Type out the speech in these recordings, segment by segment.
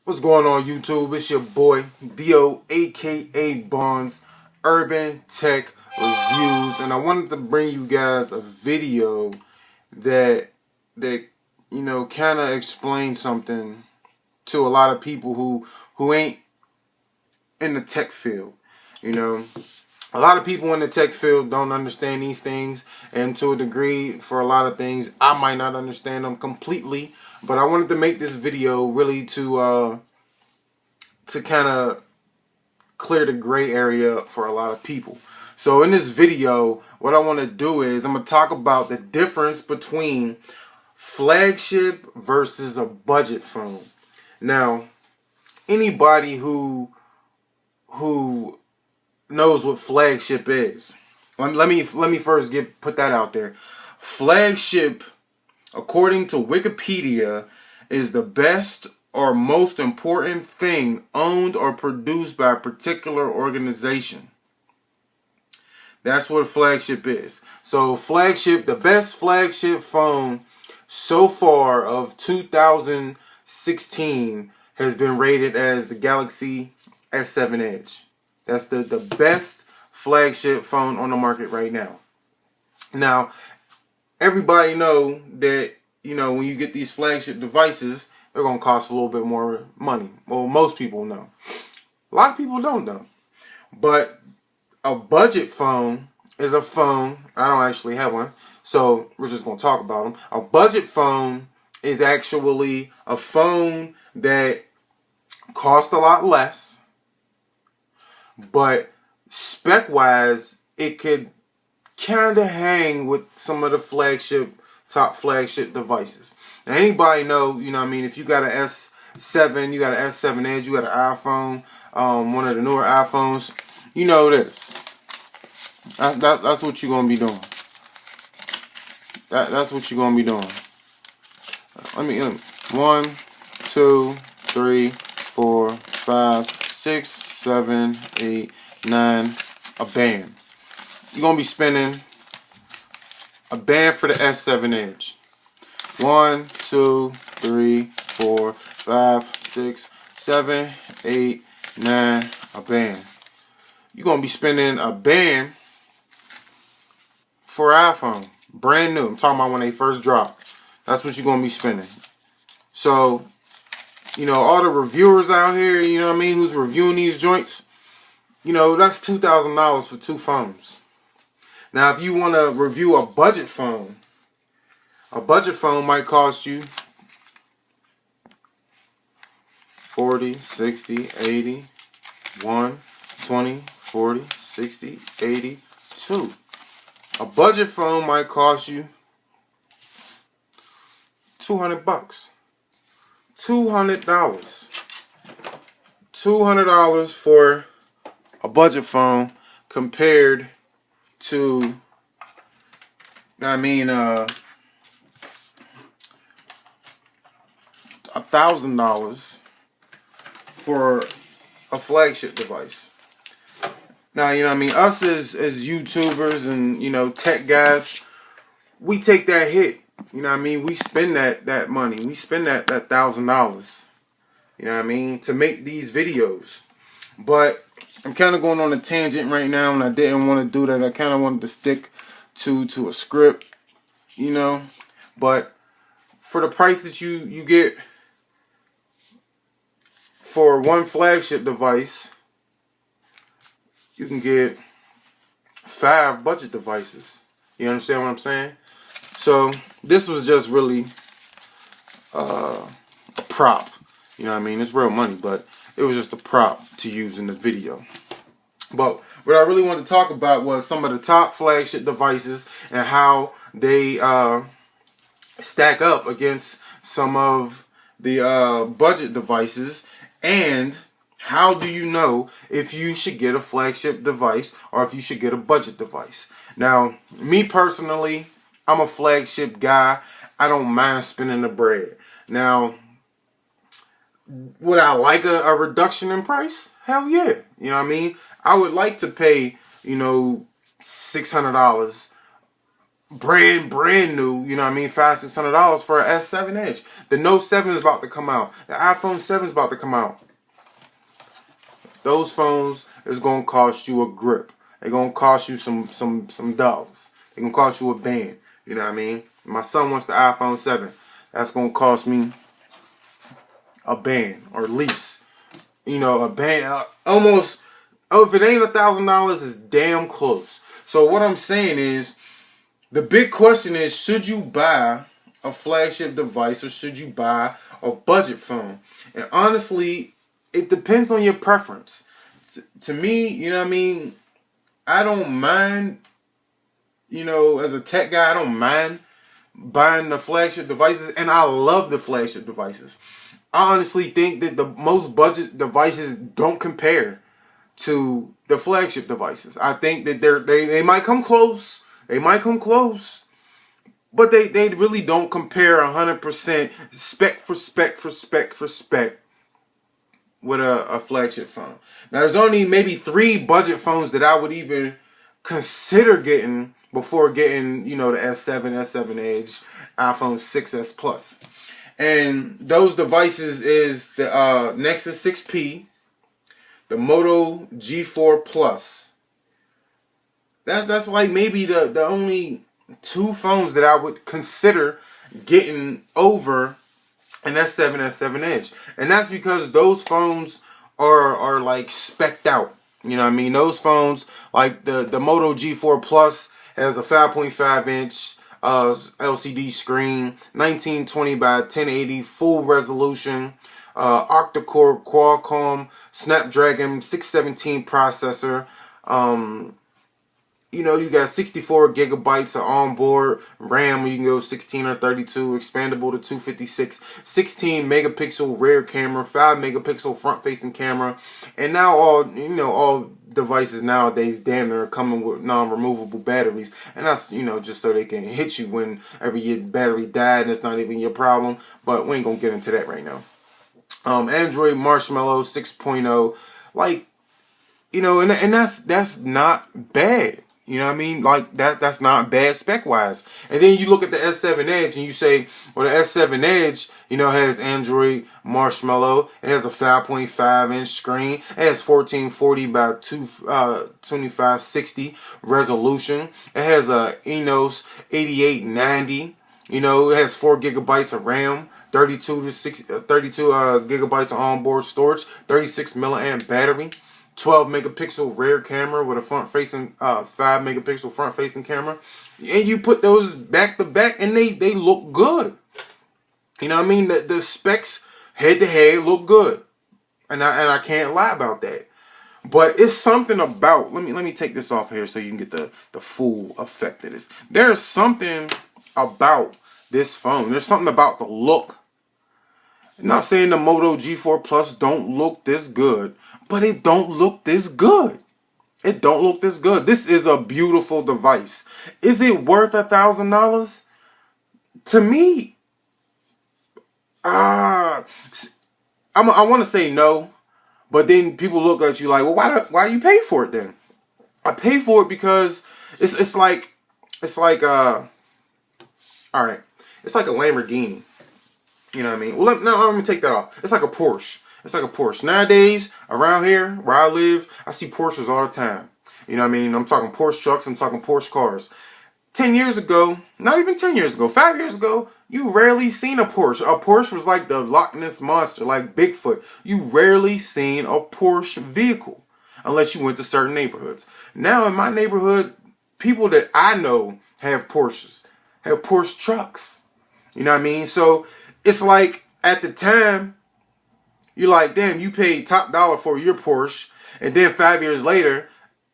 What's going on, YouTube? It's your boy Dio, aka Bonds, Urban Tech Reviews, and I wanted to bring you guys a video that kind of explains something to a lot of people who ain't in the tech field. You know, a lot of people in the tech field don't understand these things, and to a degree, for a lot of things, I might not understand them completely. But I wanted to make this video really to kind of clear the gray area up for a lot of people. So in this video, what I want to do is I'm going to talk about the difference between flagship versus a budget phone. Now, anybody who knows what flagship is, let me first put that out there. Flagship, according to Wikipedia, is the best or most important thing owned or produced by a particular organization. That's what a flagship is. So flagship, the best flagship phone so far of 2016 has been rated as the Galaxy S7 Edge. That's the best flagship phone on the market right now. Now, everybody know that, when you get these flagship devices, they're going to cost a little bit more money. Well, most people know. A lot of people don't know. But a budget phone is a phone. I don't actually have one, so we're just going to talk about them. A budget phone is actually a phone that costs a lot less, but spec-wise, it could kind of hang with some of the top flagship devices. Now, anybody know, if you got an S7, you got an S7 Edge, you got an iPhone, one of the newer iPhones, you know this. That's what you're going to be doing. That's what you're going to be doing. Let me 1, 2, 3, 4, 5, 6, 7, 8, 9, a band. You're going to be spending a band for the S7 Edge. 1, 2, 3, 4, 5, 6, 7, 8, 9, a band. You're going to be spending a band for iPhone. Brand new. I'm talking about when they first dropped. That's what you're going to be spending. So, all the reviewers out here, who's reviewing these joints, that's $2,000 for two phones. Now, if you want to review a budget phone might cost you 40, 60, 80, 1, 20, 40, 60, 80, 2. A budget phone might cost you $200. $200. $200 for a budget phone compared to, $1,000 for a flagship device. Now, us as YouTubers and, tech guys, we take that hit. We spend that money. We spend that $1,000, to make these videos. But I'm kind of going on a tangent right now, and I didn't want to do that. I kind of wanted to stick to a script, But for the price that you get for one flagship device, you can get 5 budget devices. You understand what I'm saying? So this was just really a prop. It's real money, but it was just a prop to use in the video. But what I really wanted to talk about was some of the top flagship devices and how they stack up against some of the budget devices, and how do you know if you should get a flagship device or if you should get a budget device. Now, me personally, I'm a flagship guy. I don't mind spending the bread. Now, would I like a reduction in price? Hell yeah. I would like to pay, $600. brand new, you know what I mean, $500-600 for an S7 Edge. The Note 7 is about to come out. The iPhone 7 is about to come out. Those phones is gonna cost you a grip. They're gonna cost you some dollars. They're gonna cost you a band. You know what I mean? My son wants the iPhone 7. That's gonna cost me a band, or at least, you know, a band. Almost. Oh, if it ain't $1,000, it's damn close. So what I'm saying is, the big question is, should you buy a flagship device or should you buy a budget phone? And honestly, it depends on your preference. To me, you know what I mean, I don't mind, you know, as a tech guy, I don't mind buying the flagship devices, and I love the flagship devices. I honestly think that the most budget devices don't compare to the flagship devices. I think that they might come close. They might come close. But they really don't compare 100% spec for spec with a flagship phone. Now, there's only maybe 3 budget phones that I would even consider getting before getting, you know, the S7, S7 Edge, iPhone 6s Plus. And those devices is the Nexus 6P, the Moto G4 Plus. That's like maybe the only 2 phones that I would consider getting over an S7, S7 Edge. And that's because those phones are like specced out. You know what I mean? Those phones, like the Moto G4 Plus, has a 5.5 inch LCD screen, 1920 by 1080 full resolution, octa-core Qualcomm Snapdragon 617 processor. You know, you got 64 gigabytes of onboard RAM. You can go 16 or 32, expandable to 256, 16 megapixel rear camera, 5 megapixel front facing camera. And now all devices nowadays damn near are coming with non-removable batteries. And that's, you know, just so they can hit you whenever your battery died and it's not even your problem. But we ain't gonna get into that right now. Android Marshmallow 6.0, like, you know, and that's not bad. You know what I mean? Like, that's not bad spec-wise. And then you look at the S7 Edge and you say, well, the S7 Edge, you know, has Android Marshmallow. It has a 5.5 inch screen. It has 1440 by 2560 resolution. It has a Enos 8890. You know, it has 4 gigabytes of RAM. 32 gigabytes of onboard storage, 36 milliamp battery, 12 megapixel rear camera with a front-facing 5 megapixel front-facing camera, and you put those back to back, and they look good. You know what I mean? The specs head to head look good, and I can't lie about that. But it's something about, let me take this off here so you can get the full effect of this. There's something about this phone. There's something about the look. I'm not saying the Moto G4 Plus don't look this good, but it don't look this good. It don't look this good. This is a beautiful device. Is it worth $1,000? To me, I want to say no, but then people look at you like, well, why you pay for it then? I pay for it because it's like all right, it's like a Lamborghini. You know what I mean? Well, no, I'm gonna take that off. It's like a Porsche. It's like a Porsche. Nowadays, around here where I live, I see Porsches all the time. You know what I mean? I'm talking Porsche trucks. I'm talking Porsche cars. 10 years ago, not even 10 years ago, 5 years ago, you rarely seen a Porsche. A Porsche was like the Loch Ness Monster, like Bigfoot. You rarely seen a Porsche vehicle unless you went to certain neighborhoods. Now in my neighborhood, people that I know have Porsches, have Porsche trucks. You know what I mean? So it's like at the time, you're like, damn, you paid top dollar for your Porsche, and then 5 years later,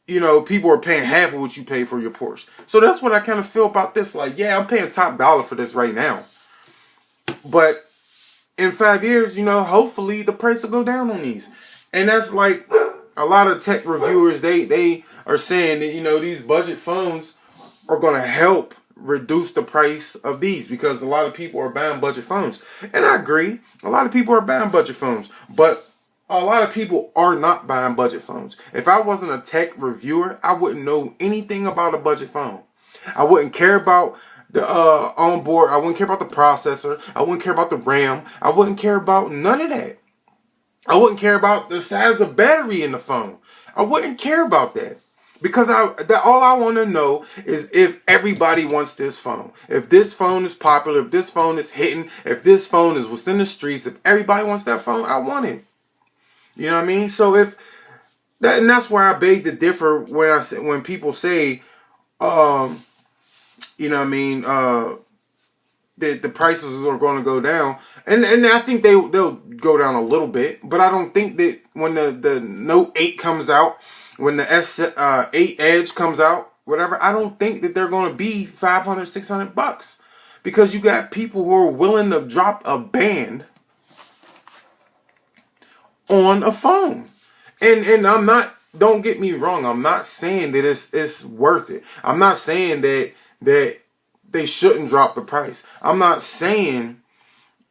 you know, people are paying half of what you paid for your Porsche. So that's what I kind of feel about this. Like, yeah, I'm paying top dollar for this right now, but in 5 years, you know, hopefully the price will go down on these. And that's like a lot of tech reviewers, they are saying that, you know, these budget phones are going to help reduce the price of these because a lot of people are buying budget phones. And I agree, a lot of people are buying budget phones, but a lot of people are not buying budget phones. If I wasn't a tech reviewer, I wouldn't know anything about a budget phone. I wouldn't care about the onboard. I wouldn't care about the processor. I wouldn't care about the RAM. I wouldn't care about none of that. I wouldn't care about the size of battery in the phone. I wouldn't care about that. Because all I want to know is if everybody wants this phone. If this phone is popular, if this phone is hitting, if this phone is what's in the streets, if everybody wants that phone, I want it. You know what I mean? So if that, and that's where I beg to differ when people say, you know what I mean, that the prices are going to go down, and I think they'll go down a little bit, but I don't think that when the Note 8 comes out, when the S8 Edge comes out, whatever, I don't think that they're going to be $500, $600, because you got people who are willing to drop a band on a phone, and I'm not. Don't get me wrong. I'm not saying that it's worth it. I'm not saying that they shouldn't drop the price. I'm not saying,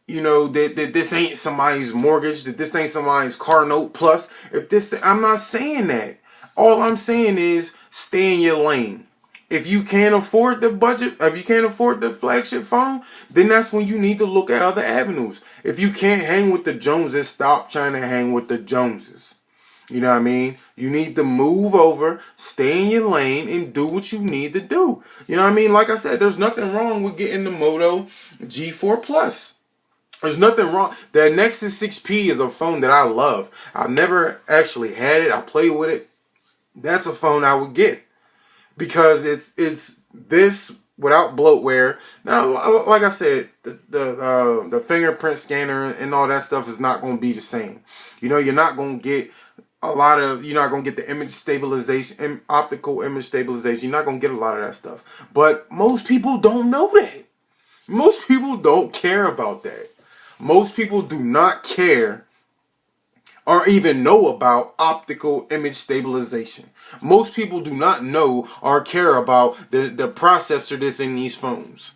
you know, that this ain't somebody's mortgage, that this ain't somebody's car note plus. I'm not saying that. All I'm saying is stay in your lane. If you can't afford the budget, if you can't afford the flagship phone, then that's when you need to look at other avenues. If you can't hang with the Joneses, stop trying to hang with the Joneses. You know what I mean? You need to move over, stay in your lane, and do what you need to do. You know what I mean? Like I said, there's nothing wrong with getting the Moto G4 Plus. There's nothing wrong. The Nexus 6P is a phone that I love. I've never actually had it. I play with it. That's a phone I would get, because it's this without bloatware. Now, like I said, the fingerprint scanner and all that stuff is not going to be the same. You know, you're not going to get you're not going to get the image stabilization, optical image stabilization. You're not going to get a lot of that stuff. But most people don't know that. Most people don't care about that. Most people do not care or even know about optical image stabilization. Most people do not know or care about the processor that's in these phones.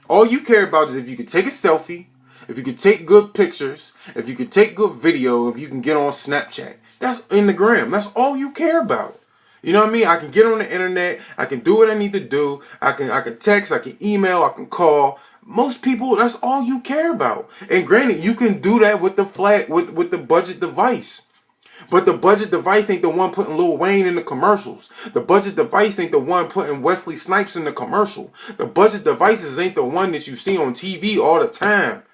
All you care about is if you can take a selfie, if you can take good pictures, if you can take good video, if you can get on Snapchat. That's in the gram. That's all you care about. You know what I mean? I can get on the internet. I can do what I need to do. I can text. I can email. I can call. Most people, that's all you care about. And granted, you can do that with the with the budget device. But the budget device ain't the one putting Lil Wayne in the commercials. The budget device ain't the one putting Wesley Snipes in the commercial. The budget devices ain't the one that you see on TV all the time.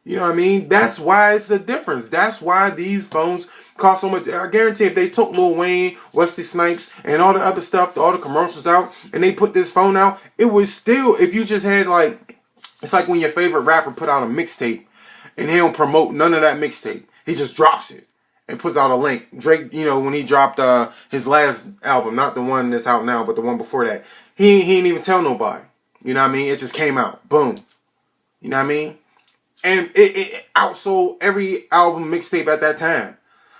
You know what I mean? That's why it's a difference. That's why these phones cost so much. I guarantee if they took Lil Wayne, Wesley Snipes, and all the other stuff, all the commercials out, and they put this phone out, it would still, if you just had like, it's like when your favorite rapper put out a mixtape and he don't promote none of that mixtape. He just drops it and puts out a link. Drake, you know, when he dropped his last album, not the one that's out now, but the one before that, he didn't even tell nobody. You know what I mean? It just came out. Boom. You know what I mean? And it outsold every album mixtape at that time.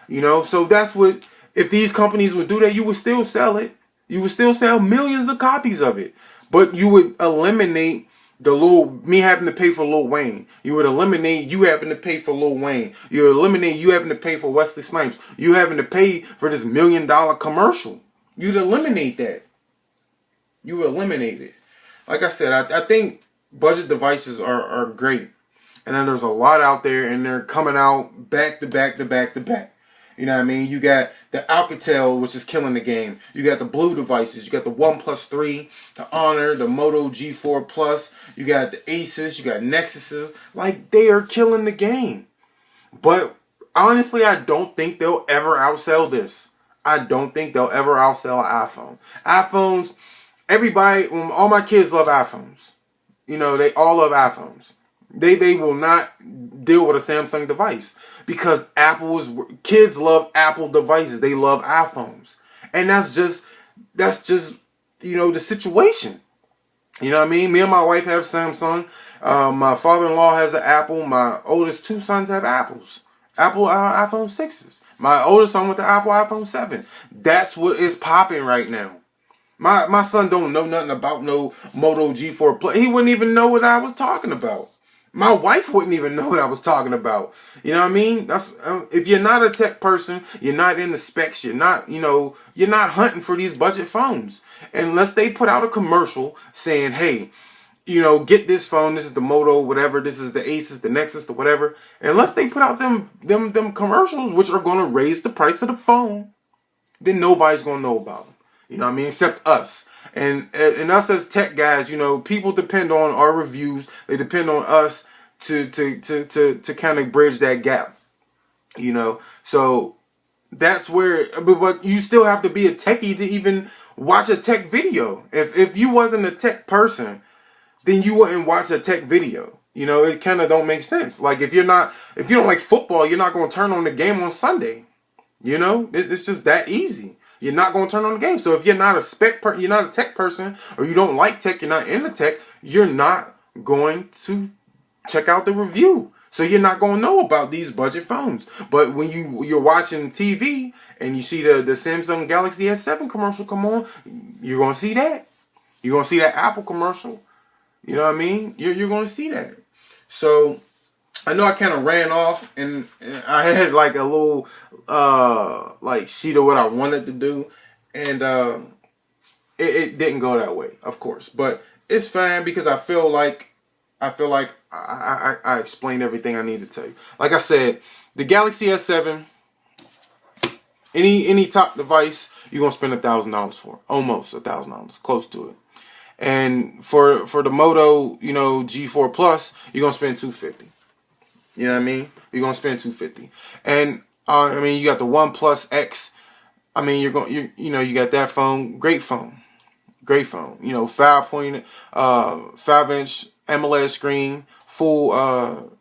You know? So that's what, if these companies would do that, you would still sell it. You would still sell millions of copies of it. But you would eliminate me having to pay for Lil Wayne. You would eliminate you having to pay for Lil Wayne. You would eliminate you having to pay for Wesley Snipes. You having to pay for this $1 million commercial. You'd eliminate that. You would eliminate it. Like I said, I think budget devices are great. And then there's a lot out there, and they're coming out back to back to back to back. You know what I mean? You got the Alcatel, which is killing the game. You got the Blue devices. You got the OnePlus 3, the Honor, the Moto G4 Plus. You got the Asus. You got Nexuses. Like, they are killing the game. But honestly, I don't think they'll ever outsell this. I don't think they'll ever outsell an iPhone. iPhones, everybody, all my kids love iPhones. You know, they all love iPhones. They will not deal with a Samsung device because kids love Apple devices. They love iPhones. And that's just, you know, the situation. You know what I mean? Me and my wife have Samsung. My father-in-law has an Apple. My oldest two sons have Apples. Apple iPhone 6s. My oldest son with the Apple iPhone 7. That's what is popping right now. My son don't know nothing about no Moto G4 Plus. He wouldn't even know what I was talking about. My wife wouldn't even know what I was talking about. You know what I mean? That's if you're not a tech person, you're not in the specs, you're not, you're not hunting for these budget phones. Unless they put out a commercial saying, hey, get this phone, this is the Moto, whatever, this is the Asus, the Nexus, the whatever. Unless they put out them commercials, which are gonna raise the price of the phone, then nobody's gonna know about them. You know what I mean? Except us. And us as tech guys, people depend on our reviews. They depend on us to kind of bridge that gap. So that's where, but you still have to be a techie to even watch a tech video. If you wasn't a tech person, then you wouldn't watch a tech video. It kind of don't make sense. Like if you don't like football, you're not going to turn on the game on Sunday. It's just that easy. You're not going to turn on the game. So if you're not you're not a tech person, or you don't like tech, you're not into tech, you're not going to check out the review. So you're not going to know about these budget phones. But when you're watching TV and you see the Samsung Galaxy S7 commercial come on, you're going to see that. You're going to see that Apple commercial. You know what I mean? You're going to see that. So I know I kind of ran off, and I had like a little like sheet of what I wanted to do, and it didn't go that way, of course. But it's fine because I feel like I explained everything I need to tell you. Like I said, the Galaxy S7, any top device, you're gonna spend $1,000 for, almost $1,000, close to it. And for the Moto, G4 Plus, you're gonna spend $250. You know what I mean? You're gonna spend $250. And you got the OnePlus X. You got that phone. Great phone. 5-inch AMOLED screen, full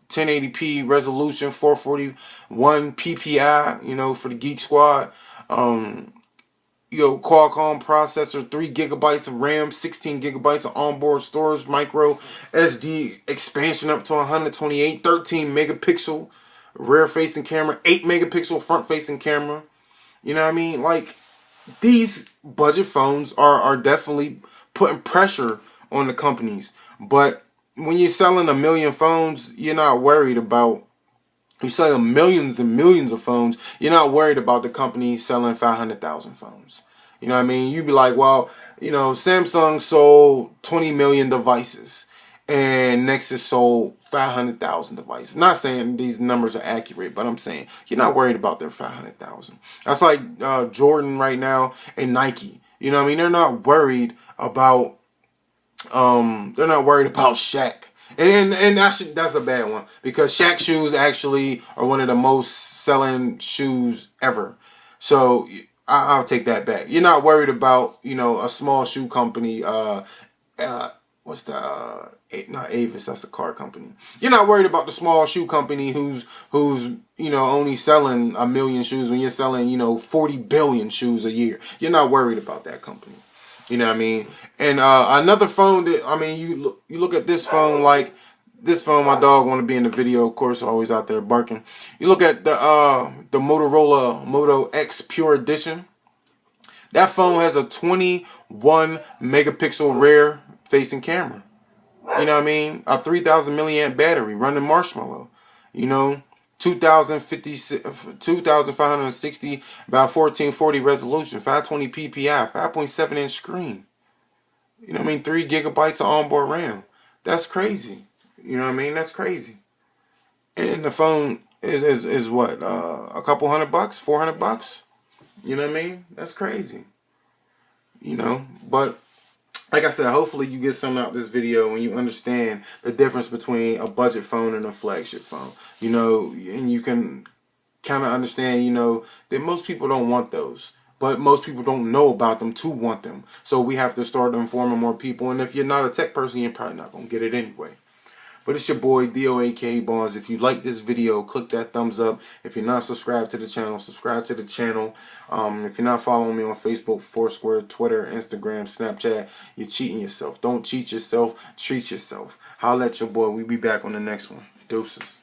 1080p resolution, 441 PPI. For the Geek Squad. Qualcomm processor, 3 gigabytes of RAM, 16 gigabytes of onboard storage, micro SD expansion up to 128, 13 megapixel rear facing camera, 8 megapixel front facing camera. You know what I mean? Like, these budget phones are definitely putting pressure on the companies. But when you're selling 1 million phones, you're not worried about. You're selling millions and millions of phones. You're not worried about the company selling 500,000 phones. You know what I mean? You'd be like, well, Samsung sold 20 million devices, and Nexus sold 500,000 devices. Not saying these numbers are accurate, but I'm saying you're not worried about their 500,000. That's like Jordan right now and Nike. You know what I mean? They're not worried about Shaq. And that's a bad one, because Shaq shoes actually are one of the most selling shoes ever. So I'll take that back. You're not worried about a small shoe company. What's the not Avis? That's a car company. You're not worried about the small shoe company who's only selling 1 million shoes when you're selling 40 billion shoes a year. You're not worried about that company. You know what I mean? And another phone that, you look at this phone, like this phone, my dog want to be in the video, of course, always out there barking. You look at the Motorola Moto X Pure Edition. That phone has a 21 megapixel rear facing camera. You know what I mean? A 3,000 milliamp battery running Marshmallow. 2,560 by 1440 resolution, 520 PPI, 5.7 inch screen. 3 gigabytes of onboard RAM. That's crazy. That's crazy. And the phone is what? A couple $100, $400? You know what I mean? That's crazy. But like I said, hopefully you get something out of this video when you understand the difference between a budget phone and a flagship phone. And you can kind of understand, that most people don't want those. But most people don't know about them to want them. So we have to start informing more people. And if you're not a tech person, you're probably not going to get it anyway. But it's your boy, DOAKABONDS. If you like this video, click that thumbs up. If you're not subscribed to the channel, subscribe to the channel. If you're not following me on Facebook, Foursquare, Twitter, Instagram, Snapchat, you're cheating yourself. Don't cheat yourself. Treat yourself. Holla at your boy. We'll be back on the next one. Deuces.